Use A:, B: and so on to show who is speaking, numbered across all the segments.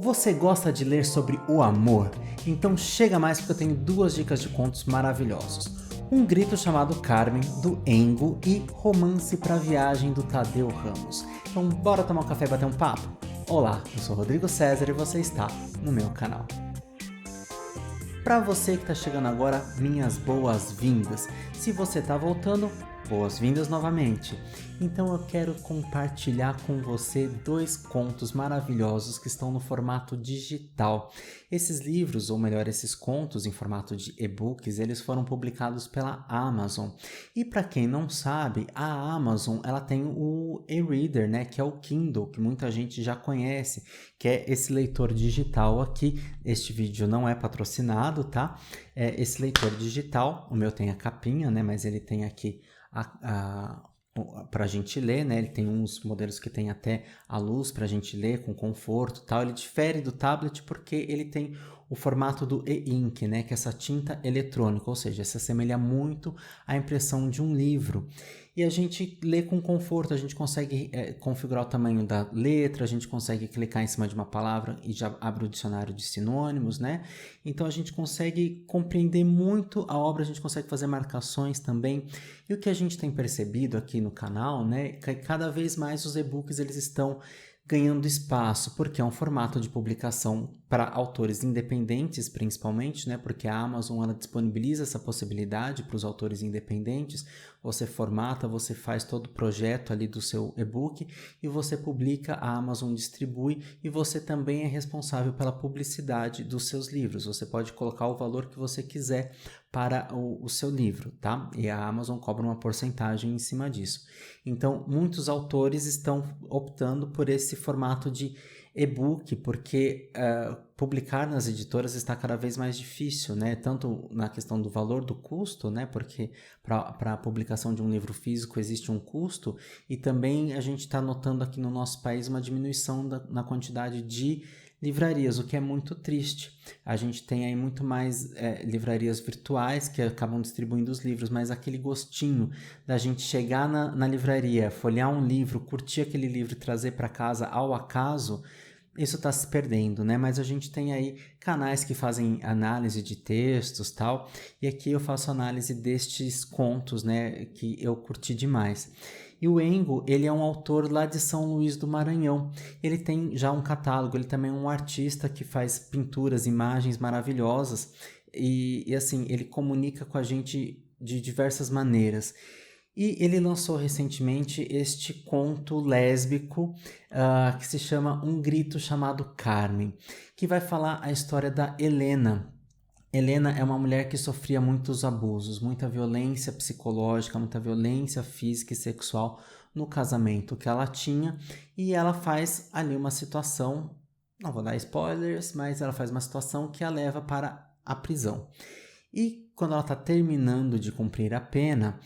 A: Você gosta de ler sobre o amor? Então chega mais porque eu tenho duas dicas de contos maravilhosos. Um Grito Chamado Carmen, do Engo, e Romance pra Viagem, do Tadeu Ramos. Então bora tomar um café e bater um papo? Olá, eu sou Rodrigo César e você está no meu canal. Para você que está chegando agora, minhas boas-vindas. Se você está voltando, boas-vindas novamente. Então eu quero compartilhar com você dois contos maravilhosos que estão no formato digital. Esses livros, ou melhor, esses contos em formato de e-books, eles foram publicados pela Amazon. E para quem não sabe, a Amazon ela tem o e-reader, né, que é o Kindle, que muita gente já conhece, que é esse leitor digital aqui. Este vídeo não é patrocinado, tá? É esse leitor digital, o meu tem a capinha, né, mas ele tem aqui para a gente ler, né? Ele tem uns modelos que tem até a luz para a gente ler com conforto, tal. Ele difere do tablet porque ele tem o formato do e-ink, né? Que é essa tinta eletrônica, ou seja, se assemelha muito à impressão de um livro. E a gente lê com conforto, a gente consegue configurar o tamanho da letra, a gente consegue clicar em cima de uma palavra e já abre o dicionário de sinônimos, né? Então a gente consegue compreender muito a obra, a gente consegue fazer marcações também. E o que a gente tem percebido aqui no canal, né, que cada vez mais os e-books eles estão ganhando espaço, porque é um formato de publicação para autores independentes, principalmente, né, porque a Amazon ela disponibiliza essa possibilidade para os autores independentes. Você formata, você faz todo o projeto ali do seu e-book e você publica, a Amazon distribui e você também é responsável pela publicidade dos seus livros. Você pode colocar o valor que você quiser para o seu livro, tá? E a Amazon cobra uma porcentagem em cima disso. Então, muitos autores estão optando por esse formato de e-book, porque publicar nas editoras está cada vez mais difícil, né? Tanto na questão do valor do custo, né? Porque para a publicação de um livro físico existe um custo, e também a gente está notando aqui no nosso país uma diminuição na quantidade de livrarias, o que é muito triste. A gente tem aí muito mais livrarias virtuais que acabam distribuindo os livros, mas aquele gostinho da gente chegar na livraria, folhear um livro, curtir aquele livro e trazer para casa ao acaso, isso está se perdendo, né? Mas a gente tem aí canais que fazem análise de textos, tal, e aqui eu faço análise destes contos, né, que eu curti demais. E o Engo, ele é um autor lá de São Luís do Maranhão. Ele tem já um catálogo, ele também é um artista que faz pinturas, imagens maravilhosas, e assim, ele comunica com a gente de diversas maneiras. E ele lançou recentemente este conto lésbico que se chama Um Grito Chamado Carmen, que vai falar a história da Helena. Helena é uma mulher que sofria muitos abusos, muita violência psicológica, muita violência física e sexual no casamento que ela tinha, e ela faz ali uma situação, não vou dar spoilers, mas ela faz uma situação que a leva para a prisão. E quando ela está terminando de cumprir a pena,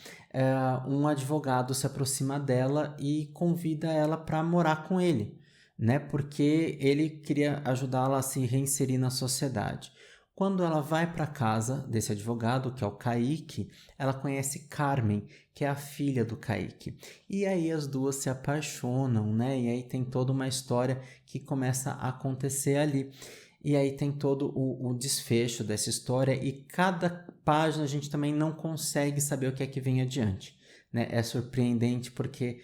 A: um advogado se aproxima dela e convida ela para morar com ele, né? Porque ele queria ajudá-la a se reinserir na sociedade. Quando ela vai para casa desse advogado, que é o Kaique, ela conhece Carmen, que é a filha do Kaique. E aí as duas se apaixonam, né? E aí tem toda uma história que começa a acontecer ali. E aí tem todo o desfecho dessa história, e cada página a gente também não consegue saber o que é que vem adiante, né? É surpreendente porque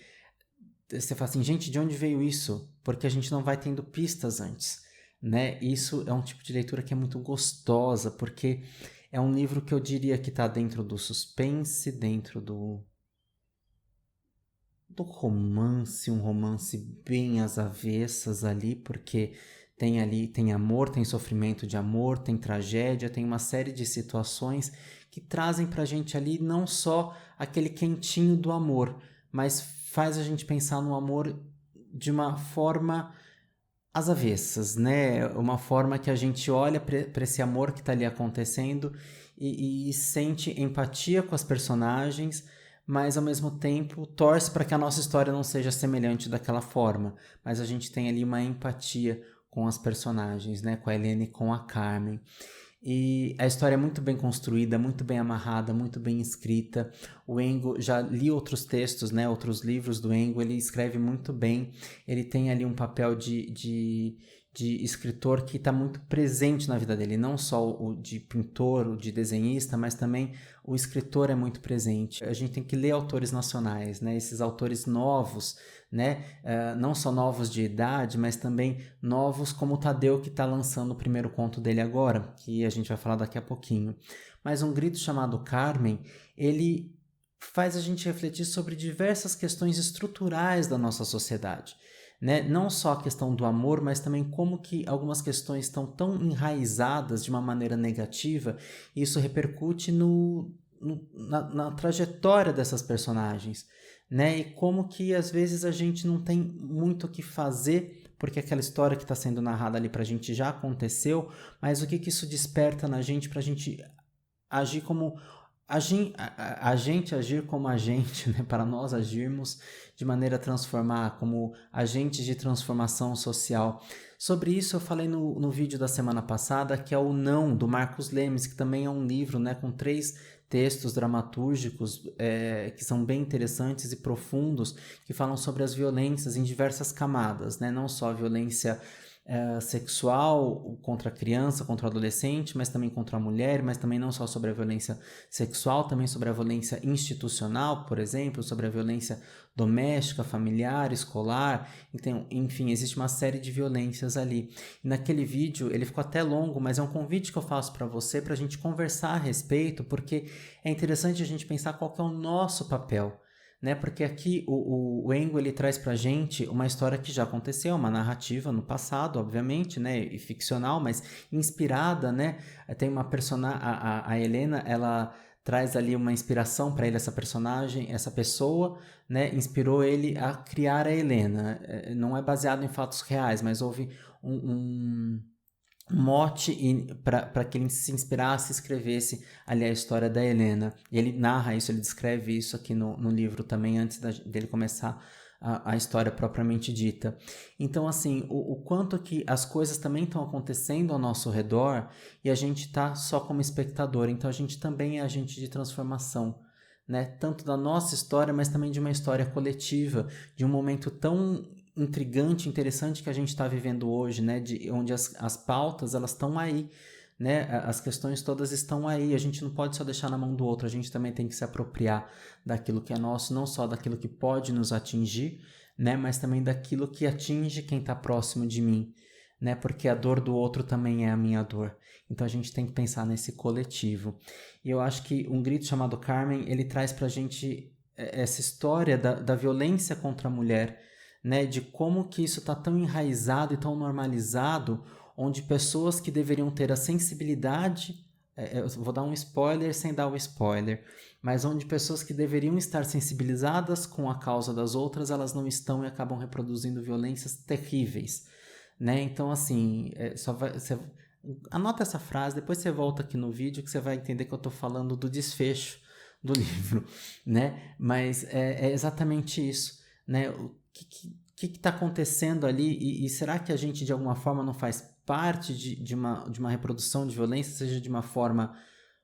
A: você fala assim, gente, de onde veio isso? Porque a gente não vai tendo pistas antes, né? Isso é um tipo de leitura que é muito gostosa, porque é um livro que eu diria que está dentro do suspense, dentro do romance, um romance bem às avessas ali, porque tem amor, tem sofrimento de amor, tem tragédia, tem uma série de situações que trazem pra gente ali não só aquele quentinho do amor, mas faz a gente pensar no amor de uma forma às avessas, né? Uma forma que a gente olha para esse amor que está ali acontecendo e sente empatia com as personagens, mas ao mesmo tempo torce para que a nossa história não seja semelhante daquela forma. Mas a gente tem ali uma empatia com as personagens, né? Com a Helena e com a Carmen. E a história é muito bem construída, muito bem amarrada, muito bem escrita. O Engo, já li outros textos, né, outros livros do Engo, ele escreve muito bem. Ele tem ali um papel de de escritor que está muito presente na vida dele, não só o de pintor, o de desenhista, mas também o escritor é muito presente. A gente tem que ler autores nacionais, né? Esses autores novos, né? Não só novos de idade, mas também novos como o Tadeu, que está lançando o primeiro conto dele agora, que a gente vai falar daqui a pouquinho. Mas Um Grito Chamado Carmen, ele faz a gente refletir sobre diversas questões estruturais da nossa sociedade. Né? Não só a questão do amor, mas também como que algumas questões estão tão enraizadas de uma maneira negativa, e isso repercute na trajetória dessas personagens, né? E como que às vezes a gente não tem muito o que fazer, porque aquela história que está sendo narrada ali para a gente já aconteceu, mas o que isso desperta na gente para a gente agir como a gente agir como agente, né? Para nós agirmos de maneira a transformar, como agentes de transformação social. Sobre isso eu falei no vídeo da semana passada, que é o Não, do Marcos Lemes, que também é um livro, né, com 3 textos dramatúrgicos que são bem interessantes e profundos, que falam sobre as violências em diversas camadas, né? Não só a violência sexual contra a criança, contra o adolescente, mas também contra a mulher, mas também não só sobre a violência sexual, também sobre a violência institucional, por exemplo, sobre a violência doméstica, familiar, escolar. Então, enfim, existe uma série de violências ali. E naquele vídeo, ele ficou até longo, mas é um convite que eu faço para você, para a gente conversar a respeito, porque é interessante a gente pensar qual que é o nosso papel, né? Porque aqui o Engo, ele traz pra gente uma história que já aconteceu, uma narrativa no passado, obviamente, né? E ficcional, mas inspirada, né? Tem uma personagem, a Helena, ela traz ali uma inspiração para ele, essa personagem, essa pessoa, né? Inspirou ele a criar a Helena. Não é baseado em fatos reais, mas houve um mote para que ele se inspirasse e escrevesse ali a história da Helena. E ele narra isso, ele descreve isso aqui no livro também, antes dele começar a história propriamente dita. Então, assim, o quanto que as coisas também estão acontecendo ao nosso redor e a gente está só como espectador. Então, a gente também é agente de transformação, né? Tanto da nossa história, mas também de uma história coletiva, de um momento tão intrigante, interessante que a gente está vivendo hoje, né? Onde as pautas, elas estão aí, né? As questões todas estão aí. A gente não pode só deixar na mão do outro, a gente também tem que se apropriar daquilo que é nosso, não só daquilo que pode nos atingir, né? Mas também daquilo que atinge quem está próximo de mim, né? Porque a dor do outro também é a minha dor. Então a gente tem que pensar nesse coletivo. E eu acho que Um Grito Chamado Carmen, ele traz pra gente essa história da violência contra a mulher, né, de como que isso está tão enraizado e tão normalizado, onde pessoas que deveriam ter a sensibilidade, eu vou dar um spoiler sem dar o spoiler, mas onde pessoas que deveriam estar sensibilizadas com a causa das outras, elas não estão e acabam reproduzindo violências terríveis, né? Então, assim, você anota essa frase, depois você volta aqui no vídeo que você vai entender que eu estou falando do desfecho do livro, né? Mas é exatamente isso, né? O que está acontecendo ali e será que a gente de alguma forma não faz parte de uma reprodução de violência, seja de uma forma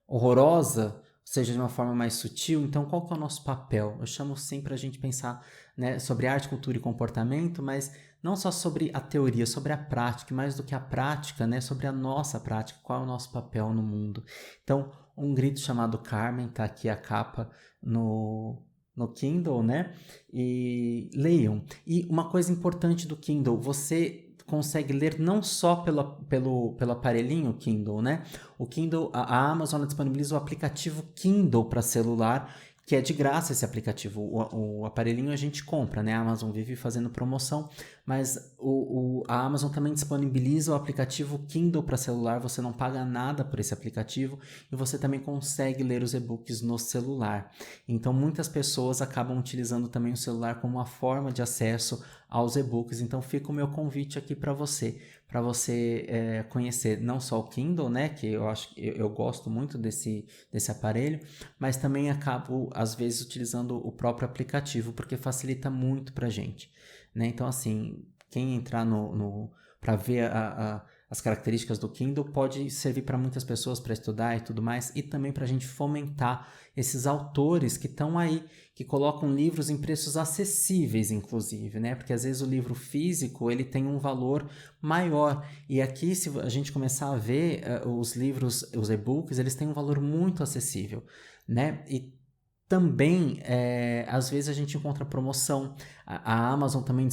A: horrorosa, seja de uma forma mais sutil? Então qual que é o nosso papel? Eu chamo sempre a gente pensar, né, sobre arte, cultura e comportamento, mas não só sobre a teoria, sobre a prática, e mais do que a prática, né, sobre a nossa prática, qual é o nosso papel no mundo. Então, Um Grito Chamado Carmen, tá aqui a capa no Kindle, né? E leiam. E uma coisa importante do Kindle, você consegue ler não só pelo aparelhinho Kindle, né? O Kindle, a Amazon disponibiliza o aplicativo Kindle para celular, que é de graça esse aplicativo. O aparelhinho a gente compra, né? A Amazon vive fazendo promoção, mas a Amazon também disponibiliza o aplicativo Kindle para celular, você não paga nada por esse aplicativo e você também consegue ler os e-books no celular. Então muitas pessoas acabam utilizando também o celular como uma forma de acesso aos e-books. Então fica o meu convite aqui para você conhecer não só o Kindle, né, que eu acho que eu gosto muito desse aparelho, mas também acabo às vezes utilizando o próprio aplicativo porque facilita muito pra gente, né? Então assim, quem entrar para ver as características do Kindle, pode servir para muitas pessoas para estudar e tudo mais, e também para a gente fomentar esses autores que estão aí, que colocam livros em preços acessíveis, inclusive, né? Porque às vezes o livro físico ele tem um valor maior, e aqui se a gente começar a ver os livros, os e-books, eles têm um valor muito acessível, né? E também, às vezes a gente encontra promoção. A Amazon também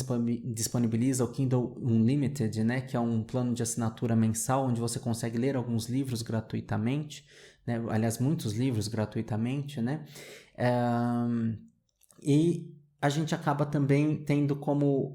A: disponibiliza o Kindle Unlimited, né, que é um plano de assinatura mensal onde você consegue ler alguns livros gratuitamente, né, aliás, muitos livros gratuitamente, né, e a gente acaba também tendo como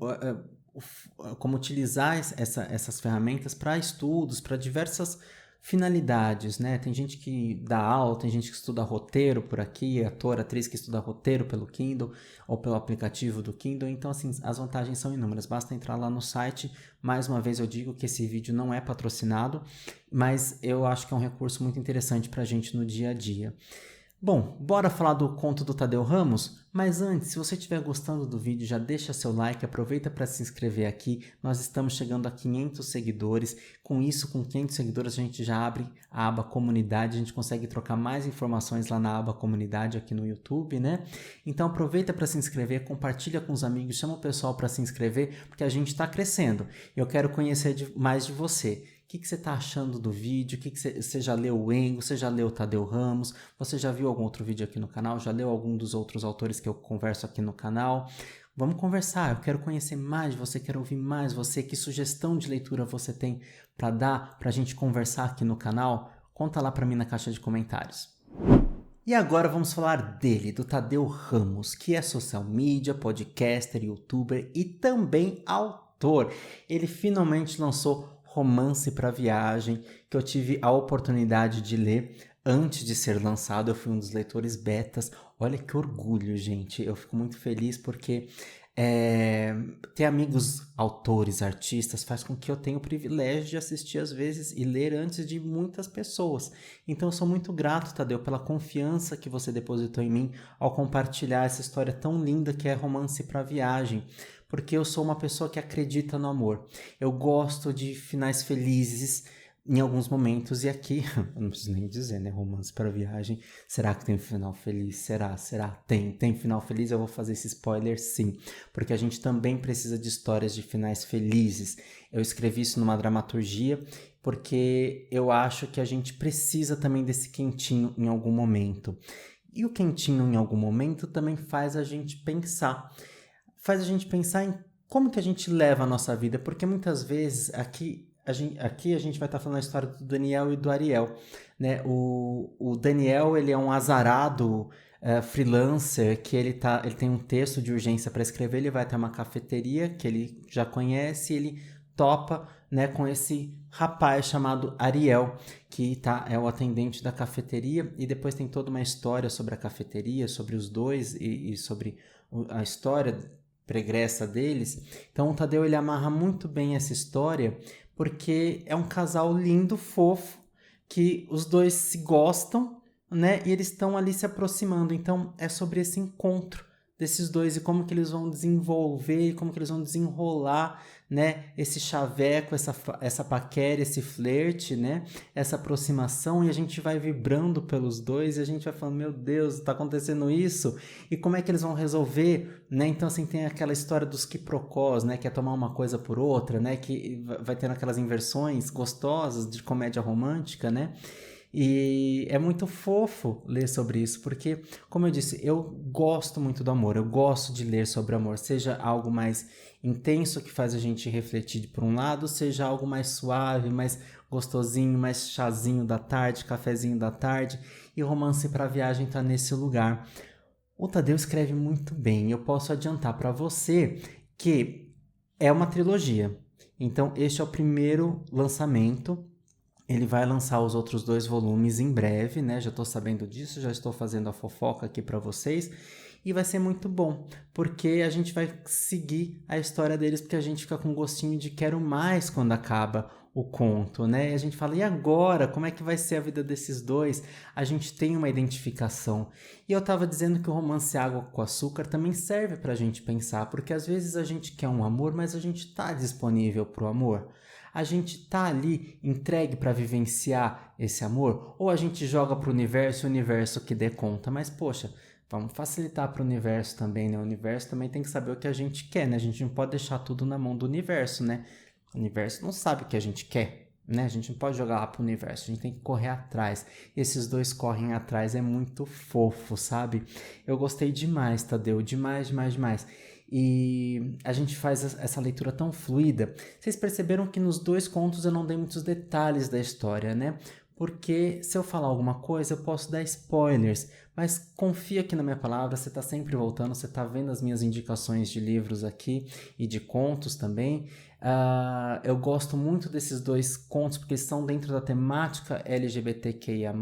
A: utilizar essas ferramentas para estudos, para diversas finalidades, né? Tem gente que dá aula, tem gente que estuda roteiro por aqui, ator, atriz que estuda roteiro pelo Kindle ou pelo aplicativo do Kindle. Então, assim, as vantagens são inúmeras. Basta entrar lá no site. Mais uma vez eu digo que esse vídeo não é patrocinado, mas eu acho que é um recurso muito interessante para a gente no dia a dia. Bom, bora falar do conto do Tadeu Ramos? Mas antes, se você estiver gostando do vídeo, já deixa seu like, aproveita para se inscrever aqui. Nós estamos chegando a 500 seguidores. Com isso, com 500 seguidores, a gente já abre a aba comunidade, a gente consegue trocar mais informações lá na aba comunidade aqui no YouTube, né? Então aproveita para se inscrever, compartilha com os amigos, chama o pessoal para se inscrever, porque a gente está crescendo. Eu quero conhecer mais de você. O que você está achando do vídeo? Você já leu o Engo? Você já leu o Tadeu Ramos? Você já viu algum outro vídeo aqui no canal? Já leu algum dos outros autores que eu converso aqui no canal? Vamos conversar, eu quero conhecer mais de você, quero ouvir mais de você. Que sugestão de leitura você tem para dar para a gente conversar aqui no canal? Conta lá para mim na caixa de comentários. E agora vamos falar dele, do Tadeu Ramos, que é social media, podcaster, youtuber e também autor. Ele finalmente lançou Romance para Viagem, que eu tive a oportunidade de ler antes de ser lançado. Eu fui um dos leitores betas. Olha que orgulho, gente. Eu fico muito feliz porque ter amigos autores, artistas, faz com que eu tenha o privilégio de assistir às vezes e ler antes de muitas pessoas. Então eu sou muito grato, Tadeu, pela confiança que você depositou em mim ao compartilhar essa história tão linda que é Romance para Viagem. Porque eu sou uma pessoa que acredita no amor. Eu gosto de finais felizes em alguns momentos, e aqui, eu não preciso nem dizer, né? Romance para Viagem. Será que tem final feliz? Será? Tem final feliz? Eu vou fazer esse spoiler, sim. Porque a gente também precisa de histórias de finais felizes. Eu escrevi isso numa dramaturgia, porque eu acho que a gente precisa também desse quentinho em algum momento. E o quentinho em algum momento também faz a gente pensar. Faz a gente pensar em como que a gente leva a nossa vida, porque muitas vezes aqui a gente vai estar falando a história do Daniel e do Ariel, né? O Daniel, ele é um azarado freelancer, que ele tem um texto de urgência para escrever, ele vai até uma cafeteria que ele já conhece, e ele topa, né, com esse rapaz chamado Ariel, que é o atendente da cafeteria, e depois tem toda uma história sobre a cafeteria, sobre os dois e sobre a história pregressa deles. Então o Tadeu, ele amarra muito bem essa história, porque é um casal lindo, fofo, que os dois se gostam, né? E eles estão ali se aproximando. Então é sobre esse encontro desses dois e como que eles vão desenvolver, como que eles vão desenrolar, né, esse chaveco, essa paquera, esse flerte, né, essa aproximação, e a gente vai vibrando pelos dois e a gente vai falando, meu Deus, tá acontecendo isso, e como é que eles vão resolver, né? Então assim, tem aquela história dos quiprocós, né, que é tomar uma coisa por outra, né, que vai tendo aquelas inversões gostosas de comédia romântica, né? E é muito fofo ler sobre isso, porque, como eu disse, eu gosto muito do amor, eu gosto de ler sobre amor, seja algo mais intenso que faz a gente refletir por um lado, seja algo mais suave, mais gostosinho, mais chazinho da tarde, cafezinho da tarde, e Romance para Viagem está nesse lugar. O Tadeu escreve muito bem, eu posso adiantar para você que é uma trilogia, então este é o primeiro lançamento. Ele vai lançar os outros 2 volumes em breve, né? Já estou sabendo disso, já estou fazendo a fofoca aqui para vocês. E vai ser muito bom, porque a gente vai seguir a história deles, porque a gente fica com gostinho de quero mais quando acaba o conto, né? E a gente fala, e agora? Como é que vai ser a vida desses dois? A gente tem uma identificação. E eu estava dizendo que o romance Água com Açúcar também serve para a gente pensar, porque às vezes a gente quer um amor, mas a gente está disponível para o amor. A gente tá ali entregue para vivenciar esse amor? Ou a gente joga pro universo e o universo que dê conta? Mas, poxa, vamos facilitar para o universo também, né? O universo também tem que saber o que a gente quer, né? A gente não pode deixar tudo na mão do universo, né? O universo não sabe o que a gente quer, né? A gente não pode jogar lá pro universo, a gente tem que correr atrás. Esses dois correm atrás, é muito fofo, sabe? Eu gostei demais, Tadeu, demais, demais, demais. E a gente faz essa leitura tão fluida. Vocês perceberam que nos dois contos eu não dei muitos detalhes da história, né? Porque se eu falar alguma coisa eu posso dar spoilers, mas confia aqui na minha palavra, você está sempre voltando, você está vendo as minhas indicações de livros aqui e de contos também. Eu gosto muito desses dois contos porque eles estão dentro da temática LGBTQIA+,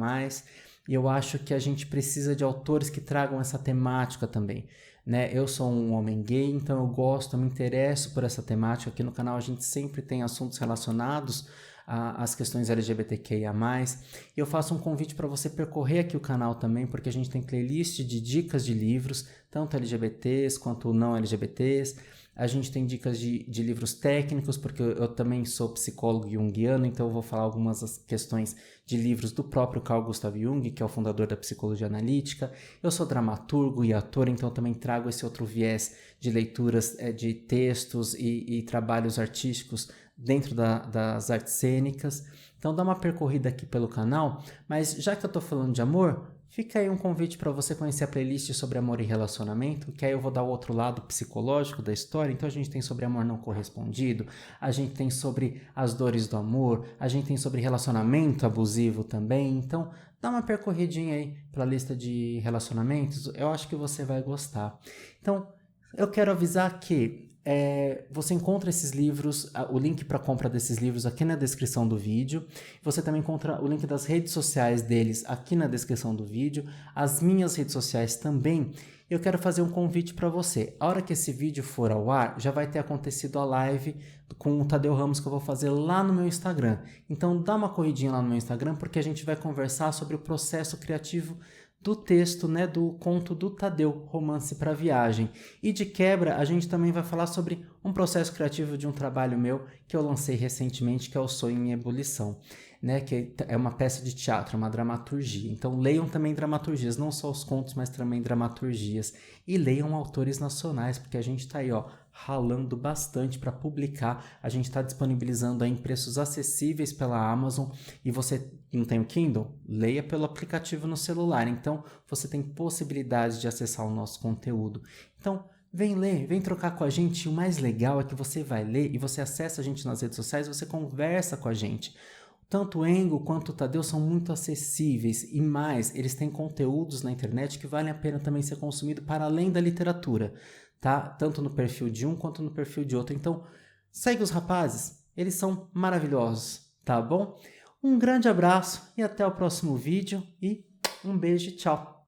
A: e eu acho que a gente precisa de autores que tragam essa temática também. Né? Eu sou um homem gay, então eu gosto, eu me interesso por essa temática. Aqui no canal a gente sempre tem assuntos relacionados às questões LGBTQIA+. E eu faço um convite para você percorrer aqui o canal também, porque a gente tem playlist de dicas de livros, tanto LGBTs quanto não LGBTs. A gente tem dicas de livros técnicos, porque eu também sou psicólogo junguiano, então eu vou falar algumas questões de livros do próprio Carl Gustav Jung, que é o fundador da psicologia analítica. Eu sou dramaturgo e ator, então eu também trago esse outro viés de leituras de textos e trabalhos artísticos dentro das artes cênicas. Então dá uma percorrida aqui pelo canal, mas já que eu tô falando de amor, fica aí um convite para você conhecer a playlist sobre amor e relacionamento, que aí eu vou dar o outro lado psicológico da história. Então a gente tem sobre amor não correspondido, a gente tem sobre as dores do amor, a gente tem sobre relacionamento abusivo também. Então dá uma percorridinha aí pela lista de relacionamentos, eu acho que você vai gostar. Então eu quero avisar que você encontra esses livros, o link para compra desses livros aqui na descrição do vídeo. Você também encontra o link das redes sociais deles aqui na descrição do vídeo. As minhas redes sociais também. Eu quero fazer um convite para você. A hora que esse vídeo for ao ar, já vai ter acontecido a live com o Tadeu Ramos que eu vou fazer lá no meu Instagram. Então dá uma corridinha lá no meu Instagram, porque a gente vai conversar sobre o processo criativo do texto, né, do conto do Tadeu, Romance para Viagem. E de quebra, a gente também vai falar sobre um processo criativo de um trabalho meu que eu lancei recentemente, que é o Sonho em Ebulição, né, que é uma peça de teatro, uma dramaturgia. Então leiam também dramaturgias, não só os contos, mas também dramaturgias. E leiam autores nacionais, porque a gente está aí, ó, ralando bastante para publicar. A gente está disponibilizando aí em preços acessíveis pela Amazon. E você não tem o Kindle? Leia pelo aplicativo no celular. Então você tem possibilidade de acessar o nosso conteúdo. Então vem ler, vem trocar com a gente. O mais legal é que você vai ler e você acessa a gente nas redes sociais, você conversa com a gente. Tanto o Engo quanto o Tadeu são muito acessíveis e mais, eles têm conteúdos na internet que valem a pena também ser consumido para além da literatura, tá? Tanto no perfil de um quanto no perfil de outro. Então, segue os rapazes, eles são maravilhosos, tá bom? Um grande abraço e até o próximo vídeo e um beijo e tchau!